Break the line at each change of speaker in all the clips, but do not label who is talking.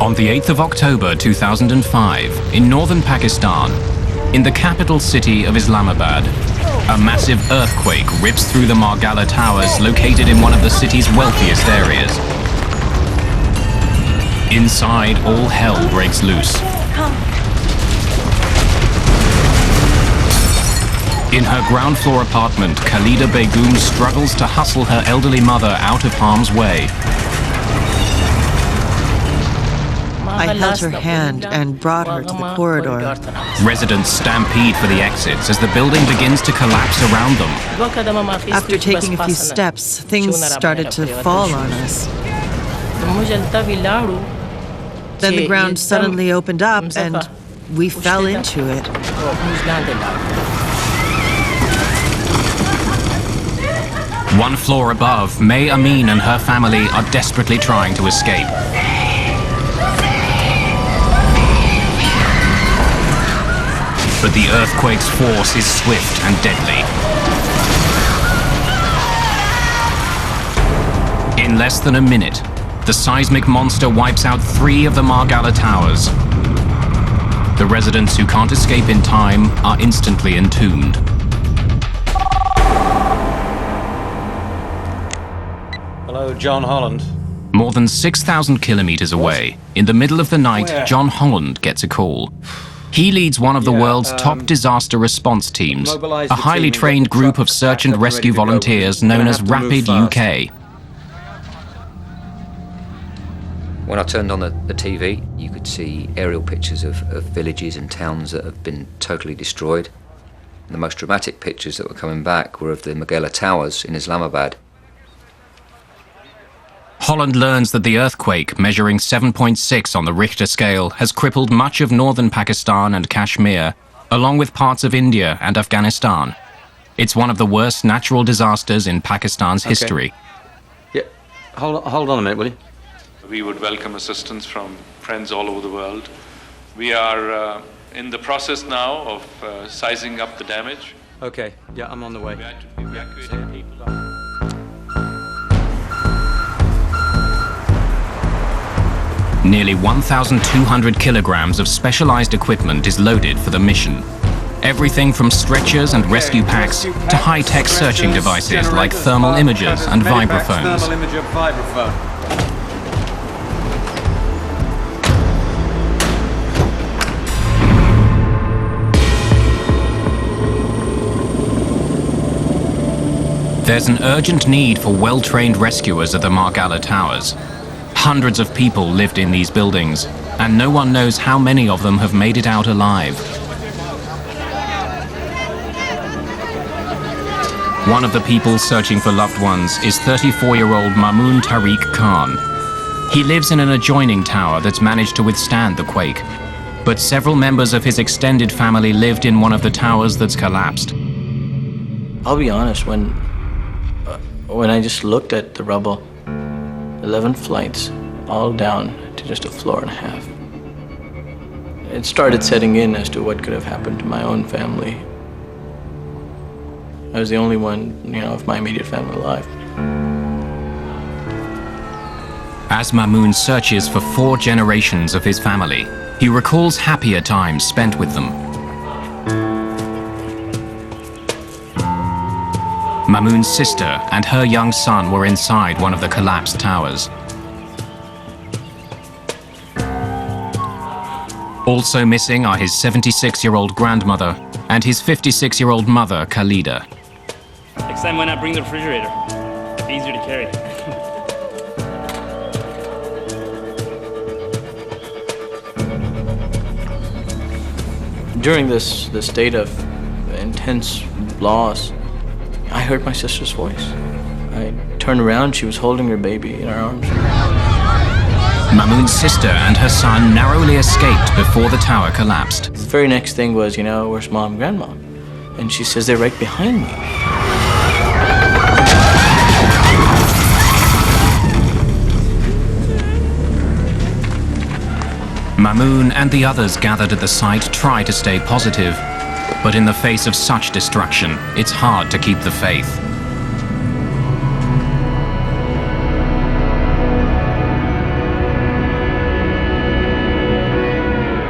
On the 8th of October 2005, in northern Pakistan, in the capital city of Islamabad, a massive earthquake rips through the Margala Towers located in one of the city's wealthiest areas. Inside, all hell breaks loose. In her ground floor apartment, Khalida Begum struggles to hustle her elderly mother out of harm's way.
I held her hand and brought her to the corridor.
Residents stampede for the exits as the building begins to collapse around them.
After taking a few steps, things started to fall on us. Then the ground suddenly opened up and we fell into it.
One floor above, May Amin and her family are desperately trying to escape. But the earthquake's force is swift and deadly. In less than a minute, the seismic monster wipes out 3 of the Margala Towers. The residents who can't escape in time are instantly entombed.
Hello, John Holland.
More than 6,000 kilometers away, in the middle of the night, John Holland gets a call. He leads one of the world's top disaster response teams, a highly trained group of search and rescue volunteers known as Rapid UK.
When I turned on the TV, you could see aerial pictures of villages and towns that have been totally destroyed. And the most dramatic pictures that were coming back were of the Margala Towers in Islamabad.
Holland learns that the earthquake, measuring 7.6 on the Richter scale, has crippled much of northern Pakistan and Kashmir, along with parts of India and Afghanistan. It's one of the worst natural disasters in Pakistan's history.
Yeah, hold on a minute, will you?
We would welcome assistance from friends all over the world. We are in the process now of sizing up the damage.
Okay, yeah, I'm on the way.
We had to evacuate people.
Nearly 1,200 kilograms of specialized equipment is loaded for the mission. Everything from stretchers and rescue packs to high-tech searching devices like thermal imagers and vibraphones. There's an urgent need for well-trained rescuers at the Margala Towers. Hundreds of people lived in these buildings, and no one knows how many of them have made it out alive. One of the people searching for loved ones is 34-year-old Mamoon Tariq Khan. He lives in an adjoining tower that's managed to withstand the quake, but several members of his extended family lived in one of the towers that's collapsed.
I'll be honest, when I just looked at the rubble, 11 flights, all down to just a floor and a half. It started setting in as to what could have happened to my own family. I was the only one, of my immediate family alive.
As Mamoon searches for 4 generations of his family, he recalls happier times spent with them. Mamoon's sister and her young son were inside one of the collapsed towers. Also missing are his 76-year-old grandmother and his 56-year-old mother, Khalida.
Next time, why not bring the refrigerator? It's easier to carry.
During this state of intense loss, I heard my sister's voice. I turned around, she was holding her baby in her arms.
Mamoon's sister and her son narrowly escaped before the tower collapsed.
The very next thing was, where's mom and grandma? And she says, they're right behind me.
Mamoon and the others gathered at the site try to stay positive, but in the face of such destruction, it's hard to keep the faith.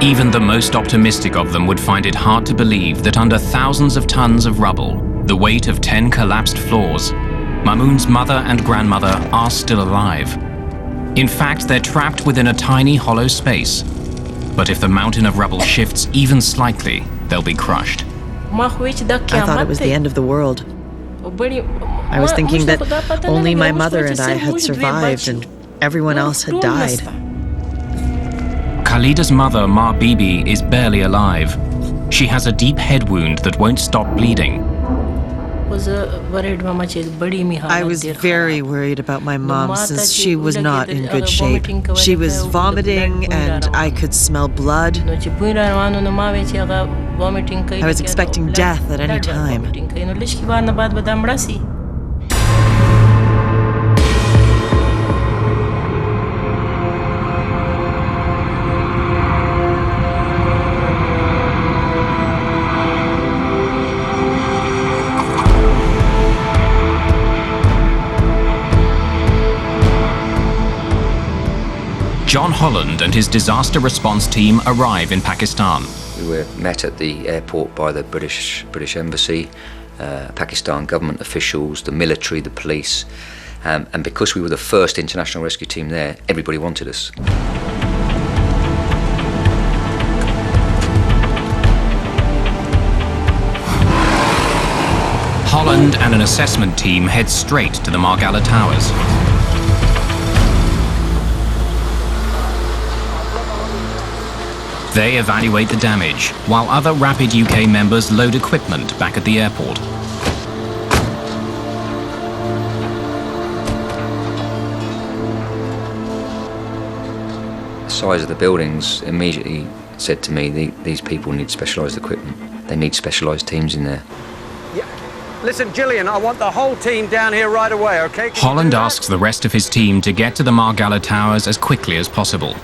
Even the most optimistic of them would find it hard to believe that under thousands of tons of rubble, the weight of 10 collapsed floors, Mamoun's mother and grandmother are still alive. In fact, they're trapped within a tiny hollow space. But if the mountain of rubble shifts even slightly, they'll be crushed.
I thought it was the end of the world. I was thinking that only my mother and I had survived and everyone else had died.
Khalida's mother, Ma Bibi, is barely alive. She has a deep head wound that won't stop bleeding.
I was very worried about my mom since she was not in good shape. She was vomiting and I could smell blood. I was expecting death at any time.
John Holland and his disaster response team arrive in Pakistan.
We were met at the airport by the British Embassy, Pakistan government officials, the military, the police, and because we were the first international rescue team there, everybody wanted us.
Holland and an assessment team head straight to the Margalla Towers. They evaluate the damage, while other Rapid UK members load equipment back at the airport.
The size of the buildings immediately said to me, these people need specialised equipment. They need specialised teams in there.
Yeah. Listen, Gillian, I want the whole team down here right away, okay?
Holland asks the rest of his team to get to the Margalla Towers as quickly as possible.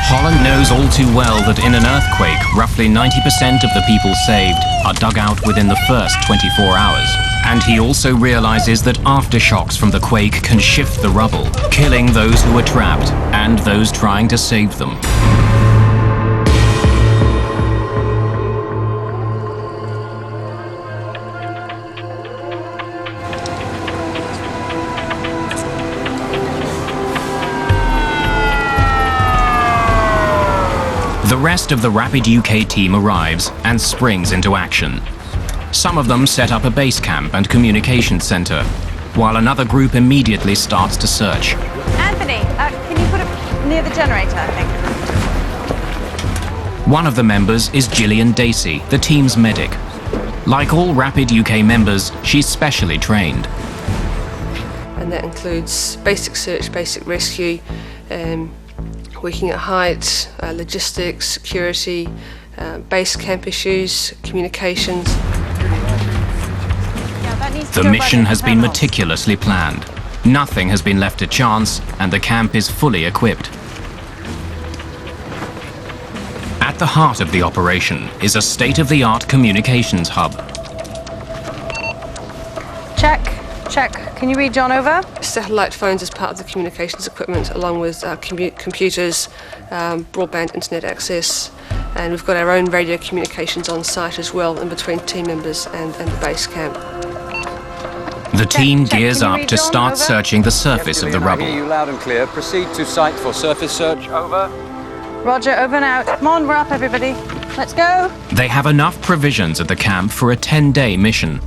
Holland knows all too well that in an earthquake, roughly 90% of the people saved are dug out within the first 24 hours. And he also realizes that aftershocks from the quake can shift the rubble, killing those who are trapped and those trying to save them. The rest of the Rapid UK team arrives and springs into action. Some of them set up a base camp and communications centre, while another group immediately starts to search.
Anthony, can you put it near the generator, I think?
One of the members is Gillian Dacey, the team's medic. Like all Rapid UK members, she's specially trained.
And that includes basic search, basic rescue, working at height, logistics, security, base camp issues, communications.
The mission has been meticulously planned. Nothing has been left to chance, and the camp is fully equipped. At the heart of the operation is a state-of-the-art communications hub.
Check. Can you read John over?
Satellite phones as part of the communications equipment, along with computers, broadband internet access, and we've got our own radio communications on site as well, in between team members and the base camp.
The team gears up to start searching the surface of the rubble.
I hear you loud and clear. Proceed to site for surface search. Over.
Roger, over and out. Come on, we're up, everybody. Let's go.
They have enough provisions at the camp for a 10-day mission.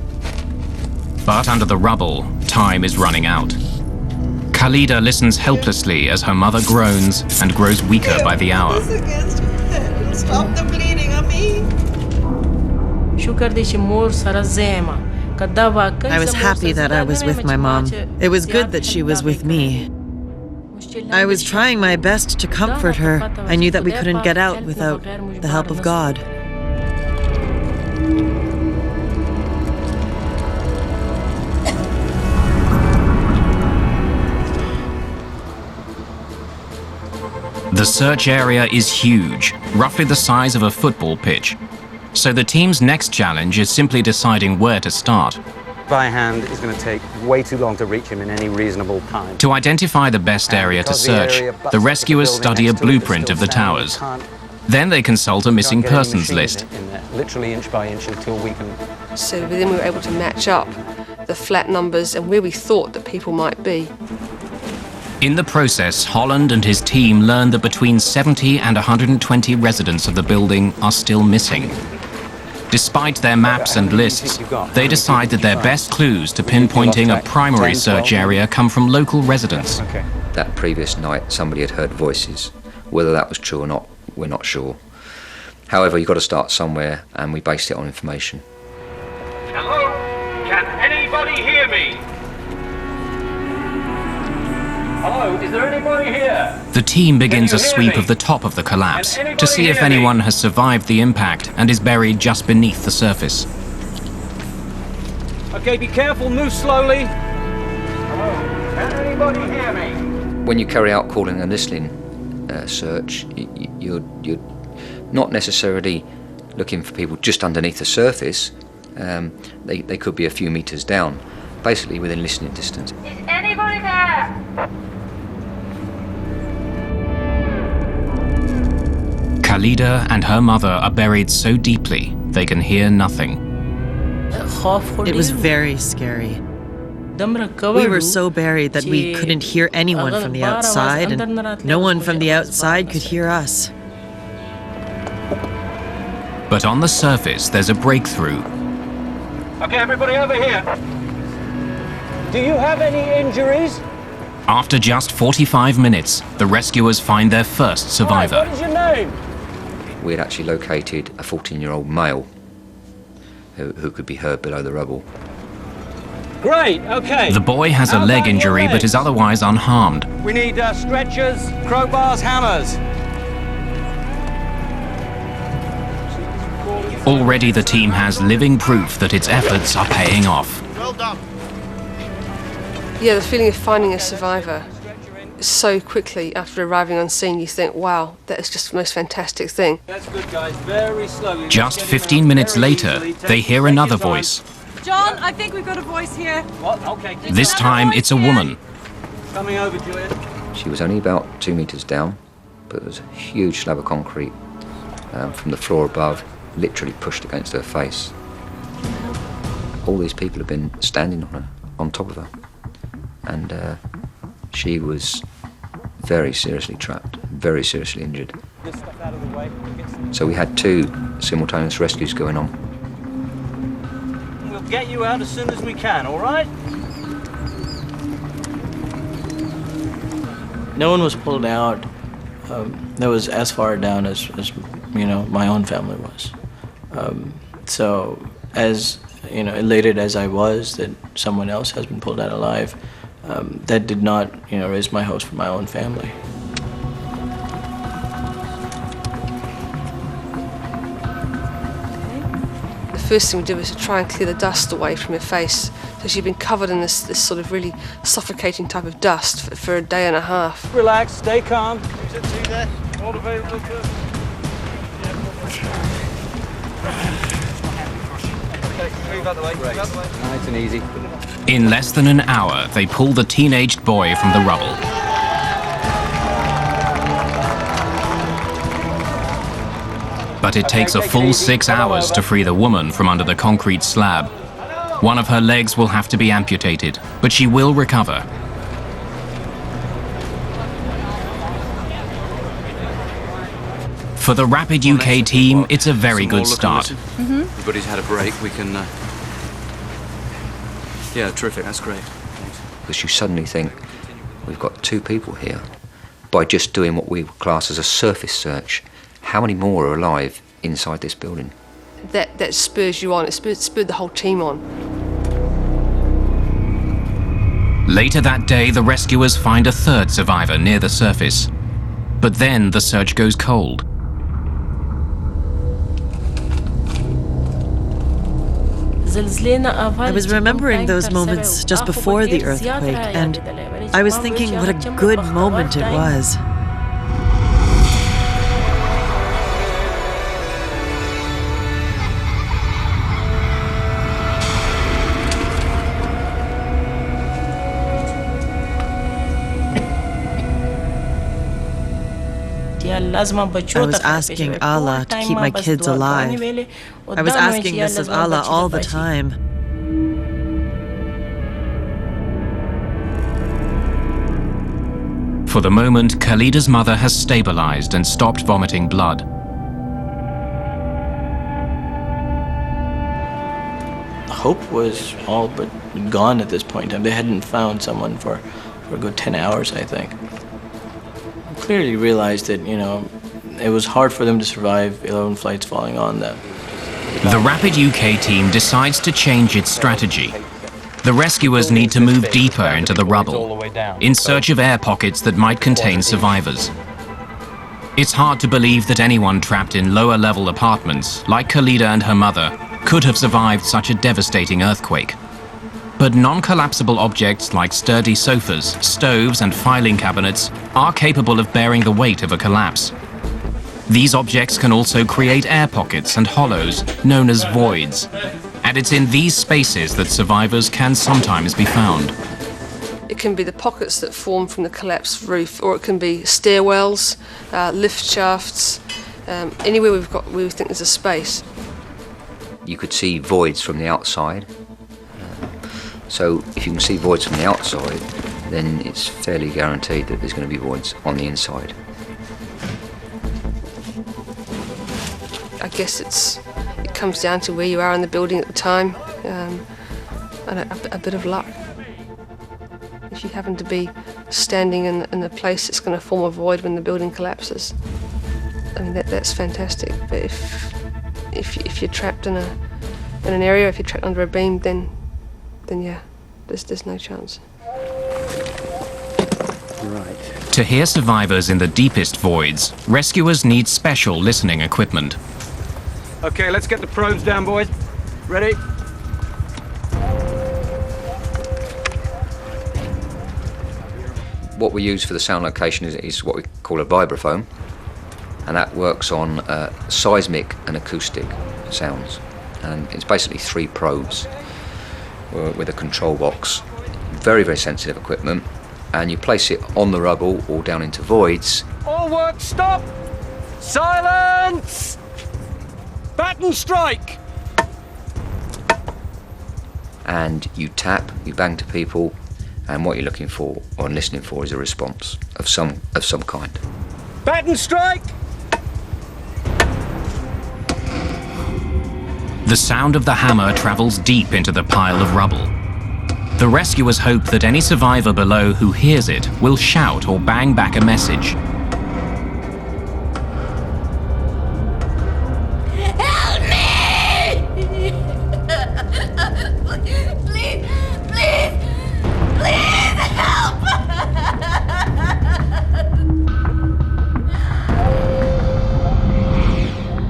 But under the rubble, time is running out. Khalida listens helplessly as her mother groans and grows weaker by the hour.
Stop the bleeding, Ami. I was happy that I was with my mom. It was good that she was with me. I was trying my best to comfort her. I knew that we couldn't get out without the help of God.
The search area is huge, roughly the size of a football pitch. So the team's next challenge is simply deciding where to start.
By hand is going to take way too long to reach him in any reasonable time.
To identify the best area to search, the rescuers study a blueprint of the towers. Then they consult a missing persons list.
Literally inch by inch until we can.
So then we were able to match up the flat numbers and where we thought that people might be.
In the process, Holland and his team learned that between 70 and 120 residents of the building are still missing. Despite their maps and lists, they decide that their best clues to pinpointing a primary search area come from local residents.
That previous night, somebody had heard voices. Whether that was true or not, we're not sure. However, you've got to start somewhere, and we based it on information.
Hello? Can anybody hear me? Hello, is there anybody here?
The team begins a sweep of the top of the collapse to see if anyone has survived the impact and is buried just beneath the surface.
Okay, be careful, move slowly. Hello,
can anybody hear me?
When you carry out calling and listening search, you're not necessarily looking for people just underneath the surface. They could be a few meters down, basically within listening distance.
Is anybody there?
Khalida and her mother are buried so deeply they can hear nothing.
It was very scary. We were so buried that we couldn't hear anyone from the outside, and no one from the outside could hear us.
But on the surface, there's a breakthrough.
Okay, everybody over here. Do you have any injuries?
After just 45 minutes, the rescuers find their first survivor.
Right, what is your name?
We had actually located a 14-year-old male who could be heard below the rubble.
Great, okay.
The boy has a leg injury but is otherwise unharmed.
We need stretchers, crowbars, hammers.
Already the team has living proof that its efforts are paying off.
Well done.
Yeah, the feeling of finding a survivor so quickly after arriving on scene, you think, wow, that is just the most fantastic thing.
That's good, guys. Very slowly.
Just 15 minutes later, they hear another voice.
John, I think we've got a voice here.
What? Okay.
This time it's a woman.
Coming over, Julian.
She was only about 2 meters down, but there was a huge slab of concrete from the floor above, literally pushed against her face. All these people have been standing on her, on top of her, and she was very seriously trapped, very seriously injured. So we had 2 simultaneous rescues going on.
We'll get you out as soon as we can, all right?
No one was pulled out that was as far down as you know, my own family was. So as you know, elated as I was that someone else has been pulled out alive, that did not, you know, raise my hopes for my own family.
The first thing we did was to try and clear the dust away from her face. So she'd been covered in this sort of really suffocating type of dust for a day and a half.
Relax, stay calm.
All available first. Move out the way. Move out the way.
Nice and easy.
In less than an hour, they pull the teenaged boy from the rubble. But it takes a full 6 hours to free the woman from under the concrete slab. One of her legs will have to be amputated, but she will recover. For the Rapid UK team, it's a very good start.
Everybody's had a break. We can... Yeah, terrific. That's great.
Because you suddenly think, we've got 2 people here. By just doing what we class as a surface search, how many more are alive inside this building?
That spurs you on. It spurred the whole team on.
Later that day, the rescuers find a 3rd survivor near the surface. But then the search goes cold.
I was remembering those moments just before the earthquake, and I was thinking what a good moment it was. I was asking Allah to keep my kids alive. I was asking this of Allah all the time.
For the moment, Khalida's mother has stabilized and stopped vomiting blood.
Hope was all but gone at this point. They hadn't found someone for a good 10 hours, I think. I clearly realized that, it was hard for them to survive 11 flights falling on them.
The Rapid UK team decides to change its strategy. The rescuers need to move deeper into the rubble, in search of air pockets that might contain survivors. It's hard to believe that anyone trapped in lower-level apartments, like Khalida and her mother, could have survived such a devastating earthquake. But non-collapsible objects like sturdy sofas, stoves, and filing cabinets are capable of bearing the weight of a collapse. These objects can also create air pockets and hollows, known as voids. And it's in these spaces that survivors can sometimes be found.
It can be the pockets that form from the collapsed roof, or it can be stairwells, lift shafts, anywhere we think there's a space.
You could see voids from the outside. So if you can see voids from the outside, then it's fairly guaranteed that there's going to be voids on the inside.
I guess it comes down to where you are in the building at the time, and a bit of luck. If you happen to be standing in the place that's going to form a void when the building collapses, I mean that's fantastic. But if you're trapped in an area, if you're trapped under a beam, then yeah, there's no chance.
Right. To hear survivors in the deepest voids, rescuers need special listening equipment.
Okay, let's get the probes down, boys. Ready?
What we use for the sound location is what we call a vibraphone, and that works on seismic and acoustic sounds. And it's basically 3 probes with a control box. Very, very sensitive equipment, and you place it on the rubble or down into voids.
All work, stop! Silence! Batten strike!
And you tap, you bang to people, and what you're looking for or listening for is a response of some kind.
Batten strike!
The sound of the hammer travels deep into the pile of rubble. The rescuers hope that any survivor below who hears it will shout or bang back a message.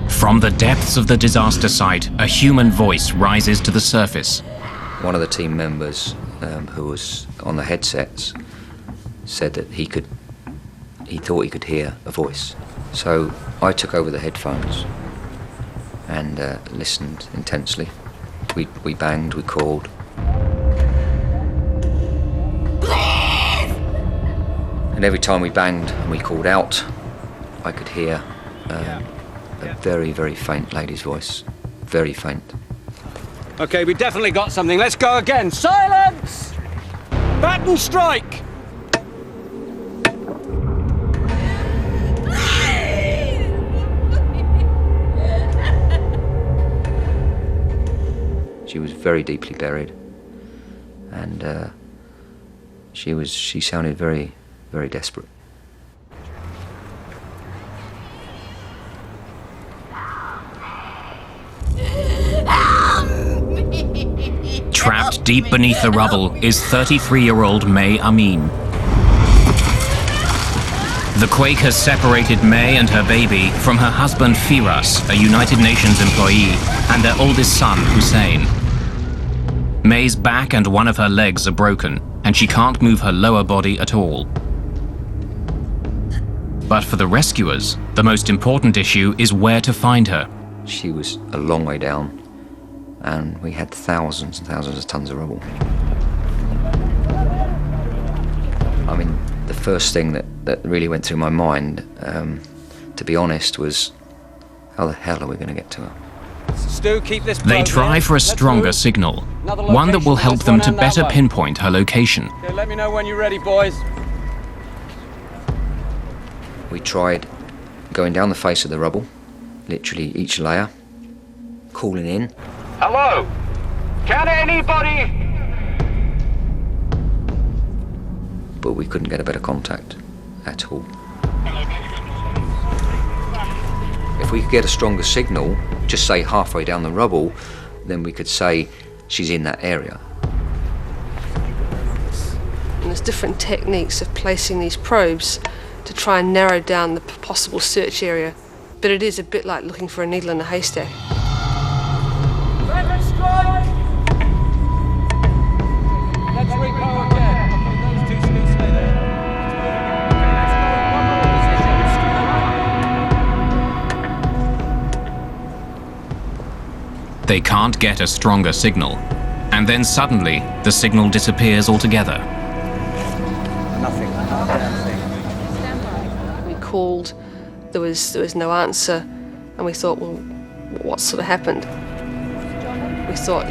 From the depths of the disaster site, a human voice rises to the surface.
One of the team members who was on the headsets said that he thought he could hear a voice. So I took over the headphones and listened intensely. We banged, we called. Please! And every time we banged and we called out, I could hear a very, very faint lady's voice. Very faint.
Okay, we definitely got something. Let's go again. Silence! Batten strike!
She was very deeply buried, and she sounded very, very desperate.
Trapped deep beneath the rubble is 33-year-old May Amin. The quake has separated May and her baby from her husband Firas, a United Nations employee, and their oldest son Hussein. May's back and one of her legs are broken, and she can't move her lower body at all. But for the rescuers, the most important issue is where to find her.
She was a long way down, and we had thousands and thousands of tons of rubble. I mean, the first thing that really went through my mind, to be honest, was how the hell are we going to get to her?
Stu, keep this
They
probe
try
here.
for a
Let's
stronger
move.
signal,
Another
one that will
location,
help
there's
them
one
to
down that
better
way.
pinpoint her location.
Okay, let me know when you're ready, boys.
We tried going down the face of the rubble, literally each layer, calling in.
Hello? Can anybody?
But we couldn't get a better contact at all. If we could get a stronger signal, just say halfway down the rubble, then we could say she's in that area.
And there's different techniques of placing these probes to try and narrow down the possible search area. But it is a bit like looking for a needle in a haystack.
Second strike! Let's repo again. Okay, those two still stay there. Okay, let's go. One more position.
They can't get a stronger signal, and then suddenly the signal disappears altogether.
Nothing.
We called, there was no answer, and we thought, well, what sort of happened? We thought,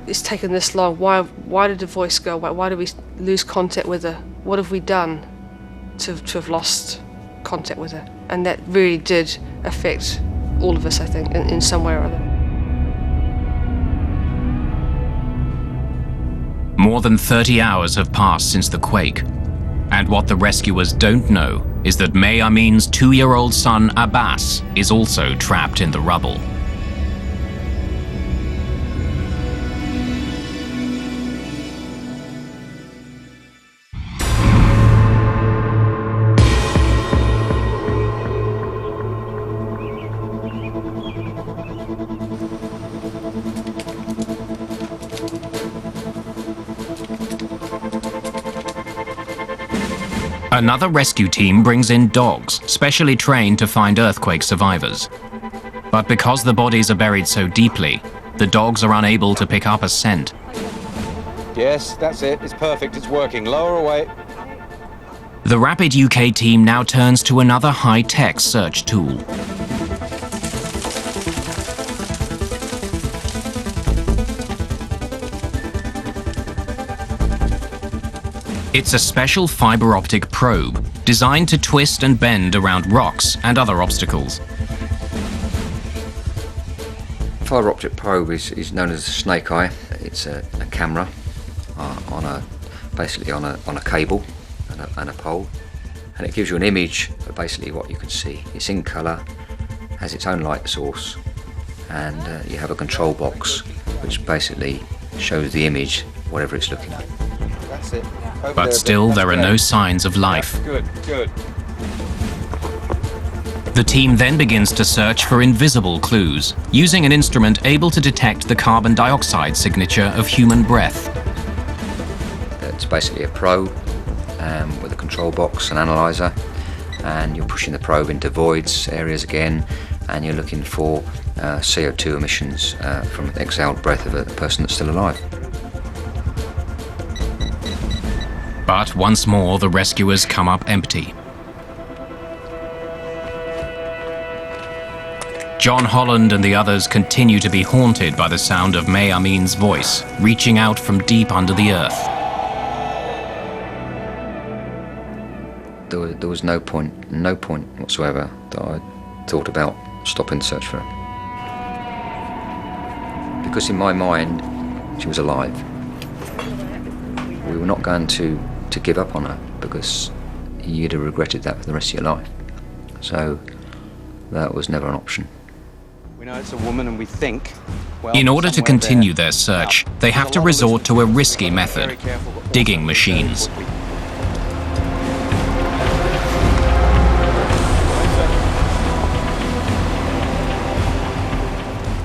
it's taken this long. Why did the voice go? Why did we lose contact with her? What have we done to have lost contact with her? And that really did affect all of us, I think, in some way or other.
More than 30 hours have passed since the quake, and what the rescuers don't know is that May Amin's 2-year-old son Abbas is also trapped in the rubble. Another rescue team brings in dogs, specially trained to find earthquake survivors. But because the bodies are buried so deeply, the dogs are unable to pick up a scent.
Yes, that's it. It's perfect. It's working. Lower away.
The Rapid UK team now turns to another high-tech search tool. It's a special fiber optic probe designed to twist and bend around rocks and other obstacles.
Fiber optic probe is known as a snake eye. It's a camera basically on a cable and a pole, and it gives you an image of basically what you can see. It's in colour, has its own light source, and you have a control box which basically shows the image, whatever it's looking at.
That's it. Over
But
there,
still,
that's
there are
great.
no signs of life.
Good, good.
The team then begins to search for invisible clues, using an instrument able to detect the carbon dioxide signature of human breath.
It's basically a probe with a control box, an analyzer, and you're pushing the probe into voids areas again, and you're looking for CO2 emissions from the exhaled breath of a person that's still alive.
But once more, the rescuers come up empty. John Holland and the others continue to be haunted by the sound of May Amin's voice, reaching out from deep under the earth.
There was no point whatsoever that I thought about stopping the search for her. Because in my mind, she was alive. We were not going to give up on her, because you'd have regretted that for the rest of your life. So that was never an option.
We know it's a woman, and we think, well,
In order to
somewhere
continue
there.
their search, they
There's
have
a
to
lot of
resort
listeners
to a
to
risky
be
method:
very careful, but also
digging
very
machines.
quickly.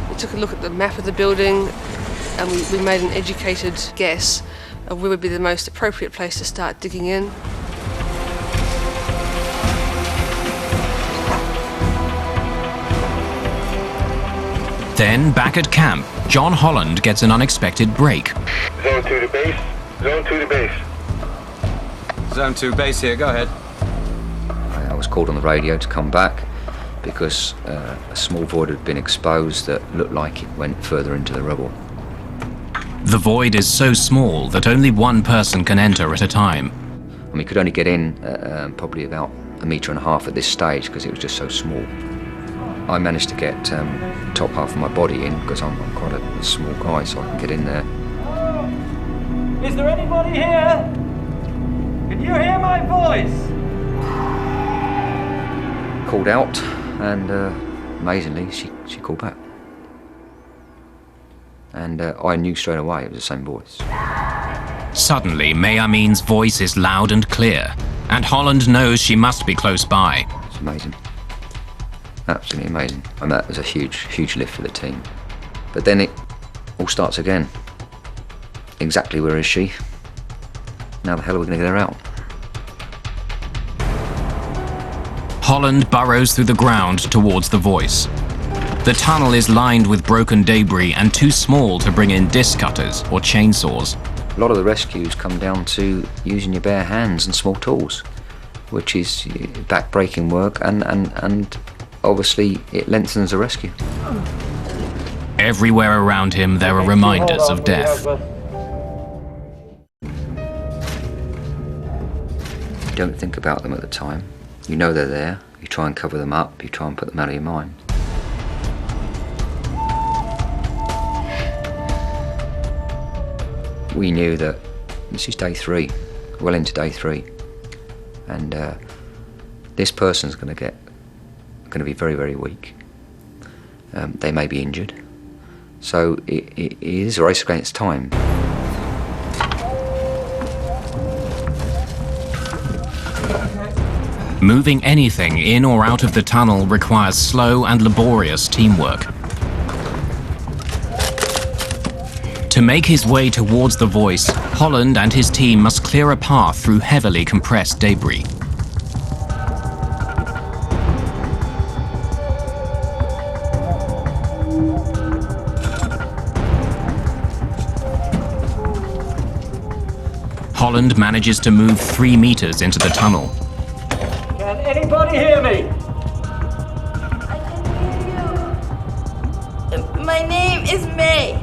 We took a look at the map of the building, and we made an educated guess of where would be the most appropriate place to start digging in.
Then, back at camp, John Holland gets an unexpected break.
Zone 2 to base. Zone 2 to base.
Zone 2 base here, go ahead.
I was called on the radio to come back because a small void had been exposed that looked like it went further into the rubble.
The void is so small that only one person can enter at a time.
We could only get in probably about 1.5 meters at this stage because it was just so small. I managed to get the top half of my body in because I'm quite a small guy, so I can get in there.
Is there anybody here? Can you hear my voice?
Called out, and amazingly, she called back. And I knew straight away it was the same voice.
Suddenly, May Amin's voice is loud and clear, and Holland knows she must be close by.
It's amazing. Absolutely amazing. And that was a huge lift for the team. But then it all starts again. Exactly where is she? Now the hell are we going to get her out?
Holland burrows through the ground towards the voice. The tunnel is lined with broken debris and too small to bring in disc cutters or chainsaws.
A lot of the rescues come down to using your bare hands and small tools, which is back-breaking work, and obviously it lengthens the rescue.
Everywhere around him there are reminders of death.
You don't think about them at the time. You know they're there, you try and cover them up, you try and put them out of your mind. We knew that this is day 3, well into day 3, and this person's going to be very, very weak. They may be injured, so it is a race against time.
Moving anything in or out of the tunnel requires slow and laborious teamwork. To make his way towards the voice, Holland and his team must clear a path through heavily compressed debris. Holland manages to move 3 meters into the tunnel.
Can anybody hear me?
I can hear you. My name is May.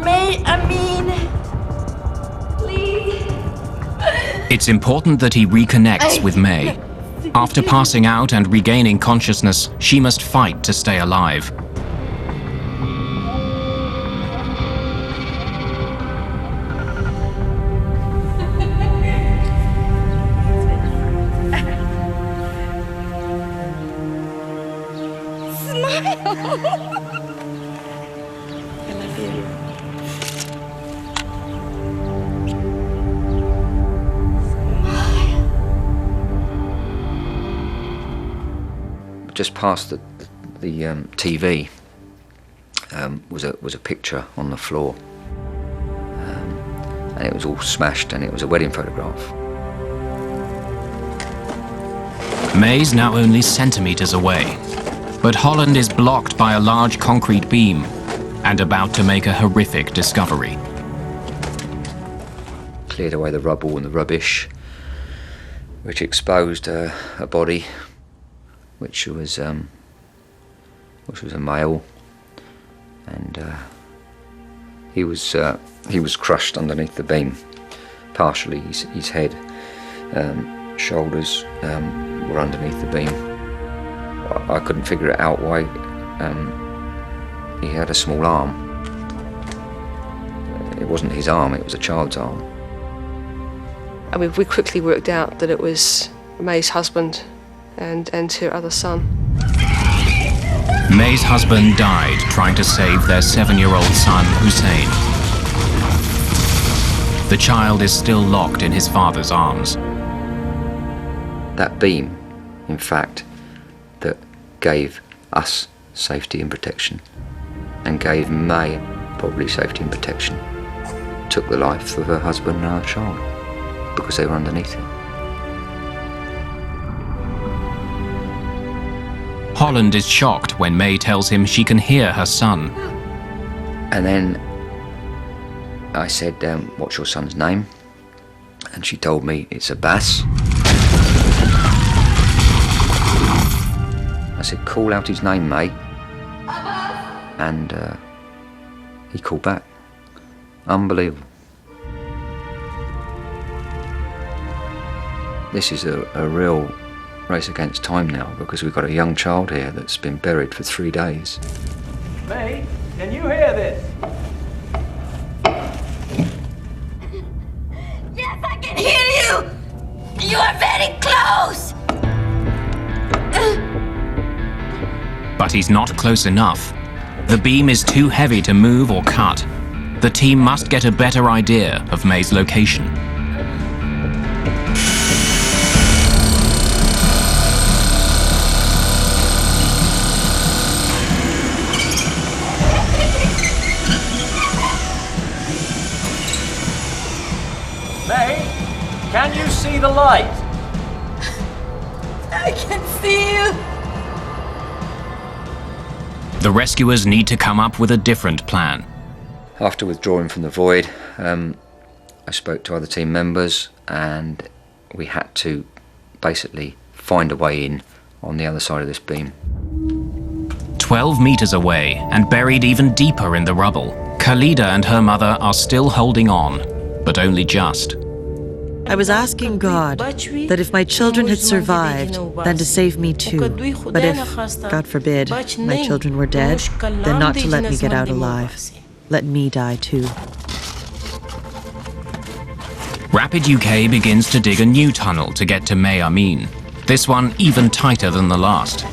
May Amin. Please.
It's important that he reconnects with May. After passing out and regaining consciousness, she must fight to stay alive.
Just past the TV was a picture on the floor, and it was all smashed, and it was a wedding photograph.
May's now only centimeters away, but Holland is blocked by a large concrete beam and about to make a horrific discovery.
Cleared away the rubble and the rubbish, which exposed a body, which was a male, and he was crushed underneath the beam, partially his head, shoulders were underneath the beam. I couldn't figure it out why he had a small arm. It wasn't his arm, it was a child's arm.
And we quickly worked out that it was May's husband and her other son.
May's husband died trying to save their 7-year-old son, Hussein. The child is still locked in his father's arms.
That beam, in fact, that gave us safety and protection, and gave May probably safety and protection, took the life of her husband and our child, because they were underneath it.
Holland is shocked when May tells him she can hear her son.
And then I said, what's your son's name? and she told me it's a bass. I said, call out his name, May. And he called back. Unbelievable. This is a real race against time now, because we've got a young child here that's been buried for 3 days.
May, can you hear this?
Yes, I can hear you! You are very close!
But he's not close enough. The beam is too heavy to move or cut. The team must get a better idea of May's location.
May, can you see the light?
I can see you!
The rescuers need to come up with a different plan.
After withdrawing from the void, I spoke to other team members, and we had to basically find a way in on the other side of this beam.
12 meters away and buried even deeper in the rubble, Khalida and her mother are still holding on, but only just.
I was asking God that if my children had survived, then to save me too. But if, God forbid, my children were dead, then not to let me get out alive. Let me die too.
Rapid UK begins to dig a new tunnel to get to May Amin. This one even tighter than the last.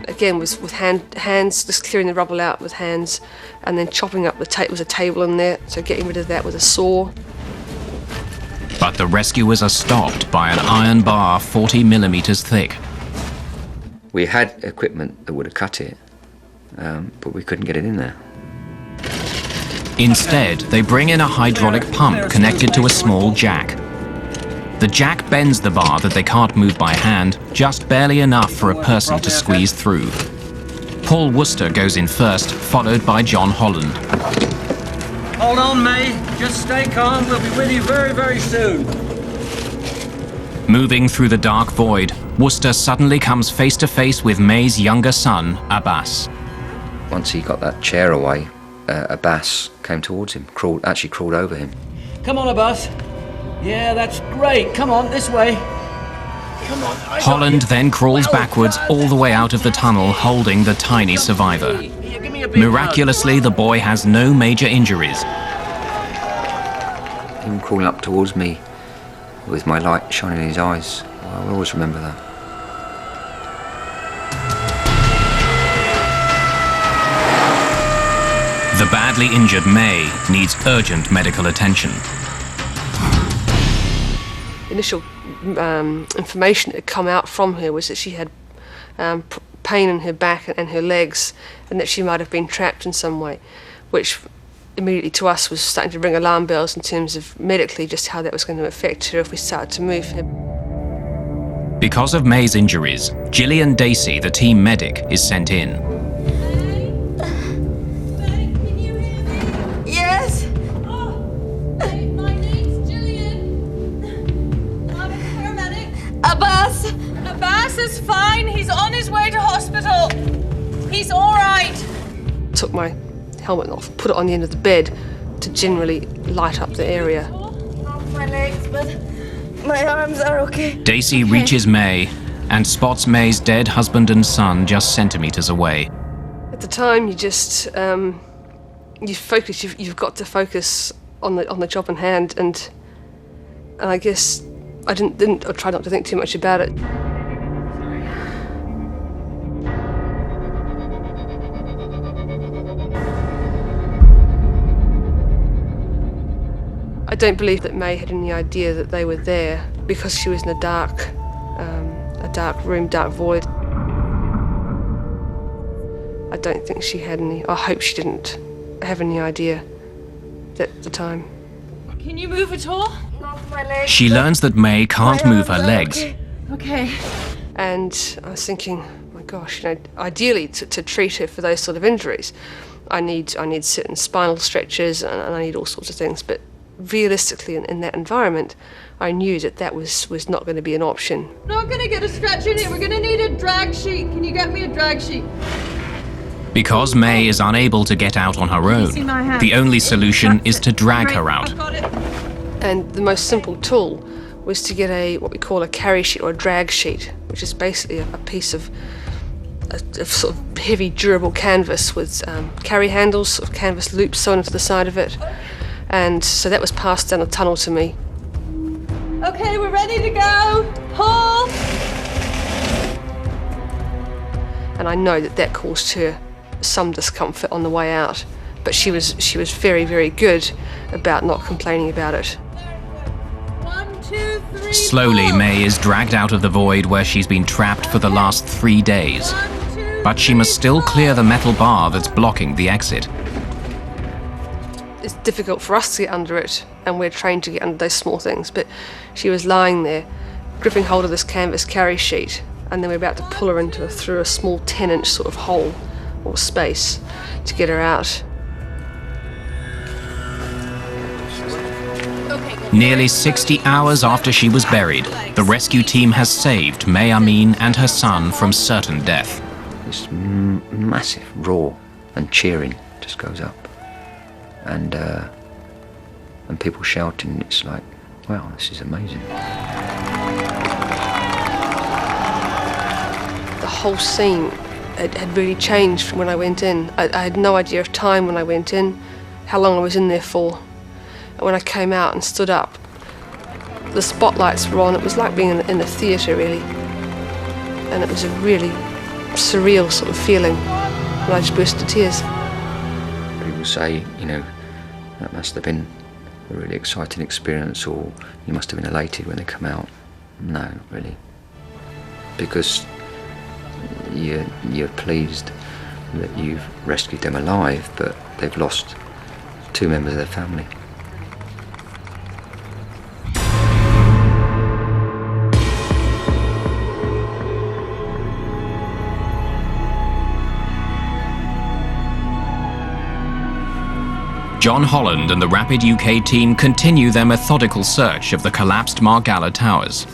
Again, was with hands, just clearing the rubble out with hands, and then chopping up the tape. Was a table in there, so getting rid of that with a saw.
But the rescuers are stopped by an iron bar 40 millimeters thick.
We had equipment that would have cut it, but we couldn't get it in there.
Instead, they bring in a hydraulic pump connected to a small jack. The jack bends the bar that they can't move by hand, just barely enough for a person to squeeze through. Paul Worcester goes in first, followed by John Holland.
Hold on, May. Just stay calm. We'll be with you very, very soon.
Moving through the dark void, Worcester suddenly comes face to face with May's younger son, Abbas.
Once he got that chair away, Abbas came towards him, actually crawled over him.
Come on, Abbas. Yeah, that's great. Come on, this way. Come on.
Holland then crawls backwards all the way out of the tunnel, holding the tiny survivor. Miraculously, the boy has no major injuries.
Him crawling up towards me with my light shining in his eyes. I will always remember that.
The badly injured May needs urgent medical attention.
Initial information that had come out from her was that she had pain in her back and her legs, and that she might have been trapped in some way, which immediately to us was starting to ring alarm bells in terms of medically just how that was going to affect her if we started to move her.
Because of May's injuries, Gillian Dacey, the team medic, is sent in.
Yes?
My name's Gillian. I'm a paramedic.
Abbas!
Abbas is fine. He's on his way to hospital. He's all right.
Took my helmet off, put it on the end of the bed to generally light up the area.
Not my legs, but my arms are okay.
Dacey reaches May and spots May's dead husband and son just centimeters away.
At the time, you just you focus. You've got to focus on the job in hand, and I guess I tried not to think too much about it. I don't believe that May had any idea that they were there, because she was in a dark room, dark void. I don't think she had any. I hope she didn't have any idea at the time.
Can you move at all?
Not my legs.
She learns that May can't move her legs.
Okay.
And I was thinking, my gosh, ideally to treat her for those sort of injuries, I need certain spinal stretchers and I need all sorts of things. But realistically in that environment, I knew that was not going to be an option.
We're not going to get a stretcher in here. We're going to need a drag sheet. Can you get me a drag sheet?
Because May is unable to get out on her own, the only solution is to drag her out.
And the most simple tool was to get what we call a carry sheet or a drag sheet, which is basically a piece of sort of heavy, durable canvas with carry handles, sort of canvas loops sewn into the side of it. And so that was passed down the tunnel to me.
Okay, we're ready to go. Pull!
And I know that caused her some discomfort on the way out, but she was very, very good about not complaining about it.
1, 2, 3,
Slowly,
pull.
May is dragged out of the void where she's been trapped for the last 3 days. But she must still clear the metal bar that's blocking the exit.
It's difficult for us to get under it, and we're trained to get under those small things, but she was lying there, gripping hold of this canvas carry sheet, and then we're about to pull her through a small 10-inch sort of hole or space to get her out.
Nearly 60 hours after she was buried, the rescue team has saved May Amin and her son from certain death.
This massive roar and cheering just goes up, and people shouting. It's like, wow, this is amazing.
The whole scene had really changed from when I went in. I had no idea of time when I went in, how long I was in there for. And when I came out and stood up, the spotlights were on. It was like being in a theatre, really. And it was a really surreal sort of feeling, and I just burst into tears.
People say, that must have been a really exciting experience, or you must have been elated when they come out. No, not really. Because you're pleased that you've rescued them alive, but they've lost 2 members of their family.
John Holland and the Rapid UK team continue their methodical search of the collapsed Margalla Towers.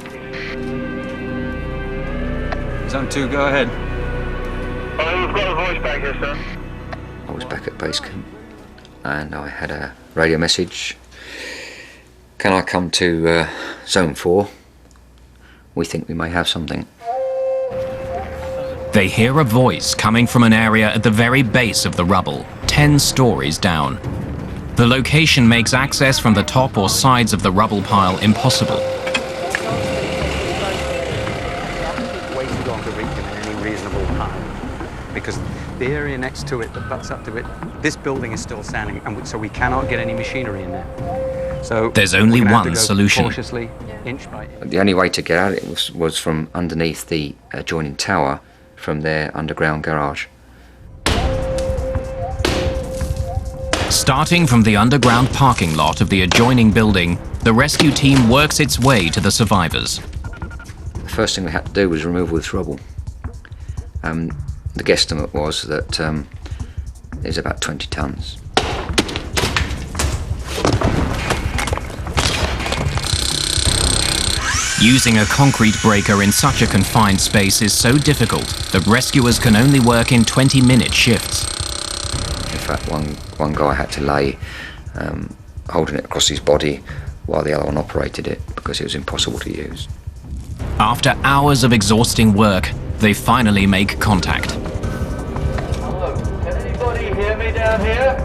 Zone 2, go ahead.
We've got a voice back here, sir.
I was back at base camp, and I had a radio message. Can I come to Zone 4? We think we may have something.
They hear a voice coming from an area at the very base of the rubble, 10 stories down. The location makes access from the top or sides of the rubble pile impossible.
Waited on to reach them in any reasonable time, because the area next to it that butts up to it, this building is still standing, and so we cannot get any machinery in there. So
there's only one solution.
Cautiously, inch by inch.
The only way to get at it was from underneath the adjoining tower, from their underground garage.
Starting from the underground parking lot of the adjoining building, the rescue team works its way to the survivors.
The first thing we had to do was remove all this rubble. The guesstimate was that it was about 20 tons.
Using a concrete breaker in such a confined space is so difficult that rescuers can only work in 20-minute shifts.
In fact, one guy had to lay holding it across his body while the other one operated it, because it was impossible to use.
After hours of exhausting work, they finally make contact.
Hello, can anybody hear me down here?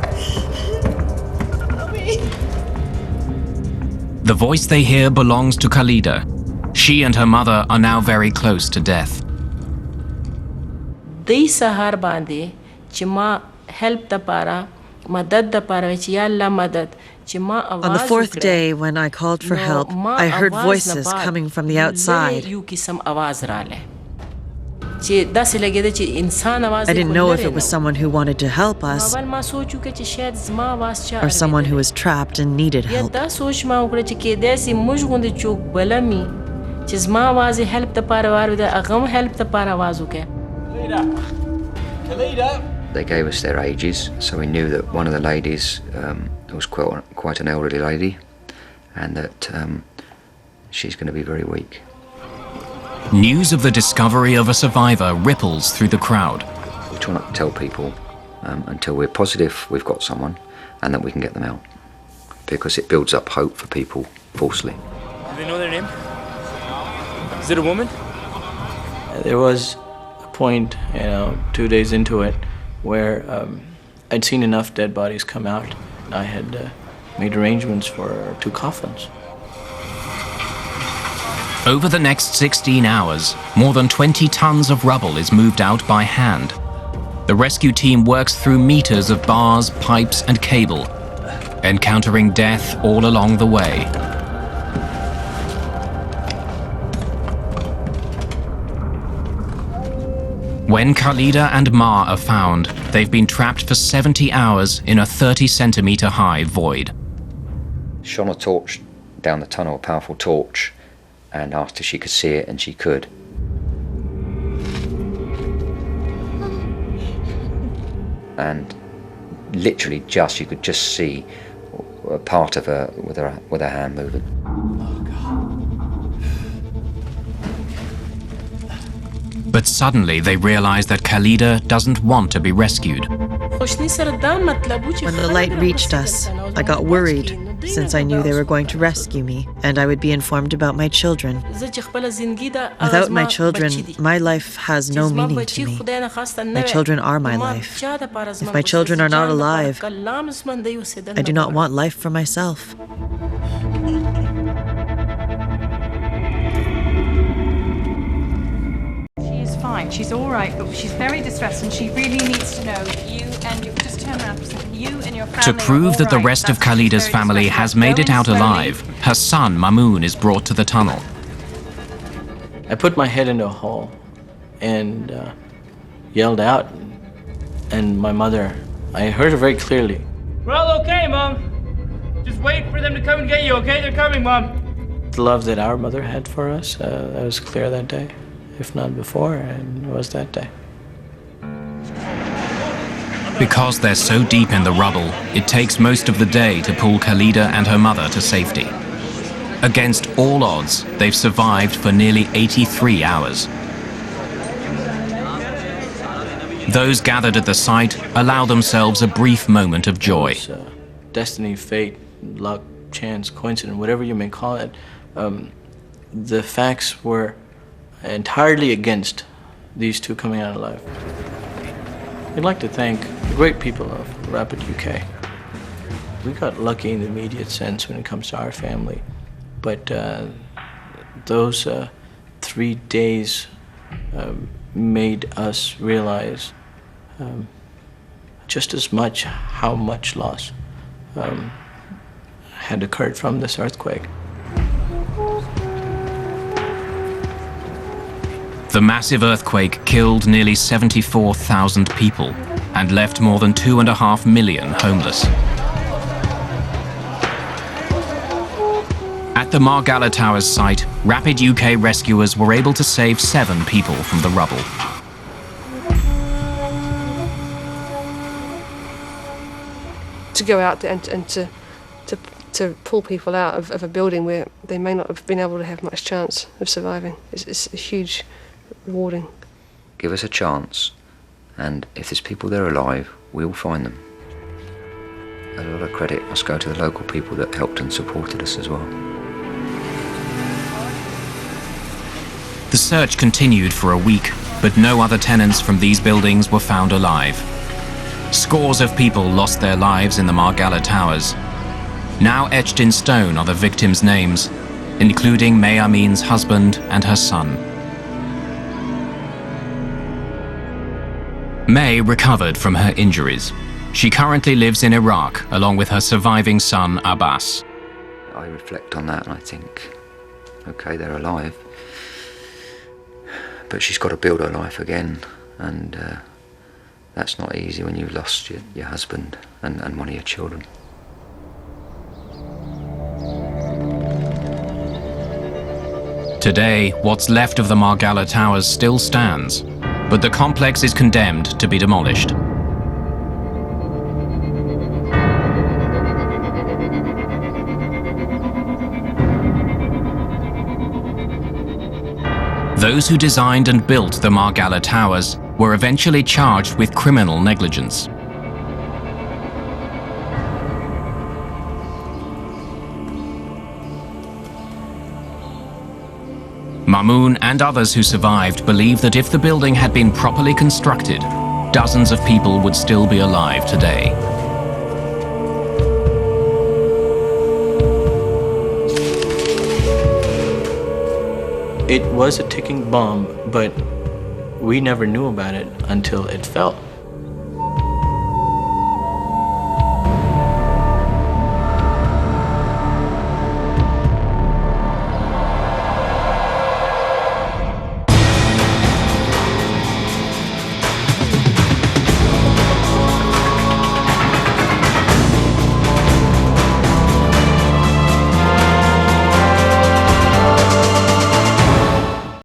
The voice they hear belongs to Khalida. She and her mother are now very close to death.
Help the para, madad the para, ya Allah madad.
On the 4th day, when I called for help, I heard voices coming from the outside. I didn't know if it was someone who wanted to help us or someone who was trapped and needed help.
They gave us their ages, so we knew that one of the ladies was quite an elderly lady, and that she's going to be very weak.
News of the discovery of a survivor ripples through the crowd.
We try not to tell people until we're positive we've got someone and that we can get them out, because it builds up hope for people falsely.
Do they know their name? Is it a woman?
There was a point, 2 days into it, where I'd seen enough dead bodies come out. I had made arrangements for 2 coffins.
Over the next 16 hours, more than 20 tons of rubble is moved out by hand. The rescue team works through meters of bars, pipes, and cable, encountering death all along the way. When Khalida and Ma are found, they've been trapped for 70 hours in a 30-centimeter high void.
Shone a torch down the tunnel, a powerful torch, and asked if she could see it, and she could. And literally you could just see a part of her with her hand moving.
But suddenly they realize that Khalida doesn't want to be rescued.
When the light reached us, I got worried, since I knew they were going to rescue me, and I would be informed about my children. Without my children, my life has no meaning to me. My children are my life. If my children are not alive, I do not want life for myself.
Fine, she's all right, but she's very distressed, and she really needs to know you and you just turn around for a second. You and your family.
To prove that the rest of Khalida's family has made it out alive, her son Mamoon is brought to the tunnel.
I put my head into a hole and yelled out, and my mother, I heard her very clearly.
We're all okay, Mom. Just wait for them to come and get you, okay? They're coming, Mom.
The love that our mother had for us, that was clear that day. If not before, and it was that day.
Because they're so deep in the rubble, it takes most of the day to pull Khalida and her mother to safety. Against all odds, they've survived for nearly 83 hours. Those gathered at the site allow themselves a brief moment of joy.
Destiny, fate, luck, chance, coincidence, whatever you may call it, the facts were entirely against these 2 coming out alive. I'd like to thank the great people of Rapid UK. We got lucky in the immediate sense when it comes to our family, but those 3 days made us realize just as much how much loss had occurred from this earthquake.
The massive earthquake killed nearly 74,000 people and left more than 2.5 million homeless. At the Margalla Towers site, Rapid UK rescuers were able to save 7 people from the rubble.
To go out and to pull people out of a building where they may not have been able to have much chance of surviving is a huge rewarding.
Give us a chance, and if there's people there alive, we'll find them. A lot of credit must go to the local people that helped and supported us as well.
The search continued for a week, but no other tenants from these buildings were found alive. Scores of people lost their lives in the Margalla Towers. Now etched in stone are the victims' names, including May Amin's husband and her son. May recovered from her injuries. She currently lives in Iraq, along with her surviving son, Abbas.
I reflect on that and I think, okay, they're alive, but she's got to build her life again, and that's not easy when you've lost your husband and one of your children.
Today, what's left of the Margalla Towers still stands, but the complex is condemned to be demolished. Those who designed and built the Margalla Towers were eventually charged with criminal negligence. Mamoun and others who survived believe that if the building had been properly constructed, dozens of people would still be alive today.
It was a ticking bomb, but we never knew about it until it fell.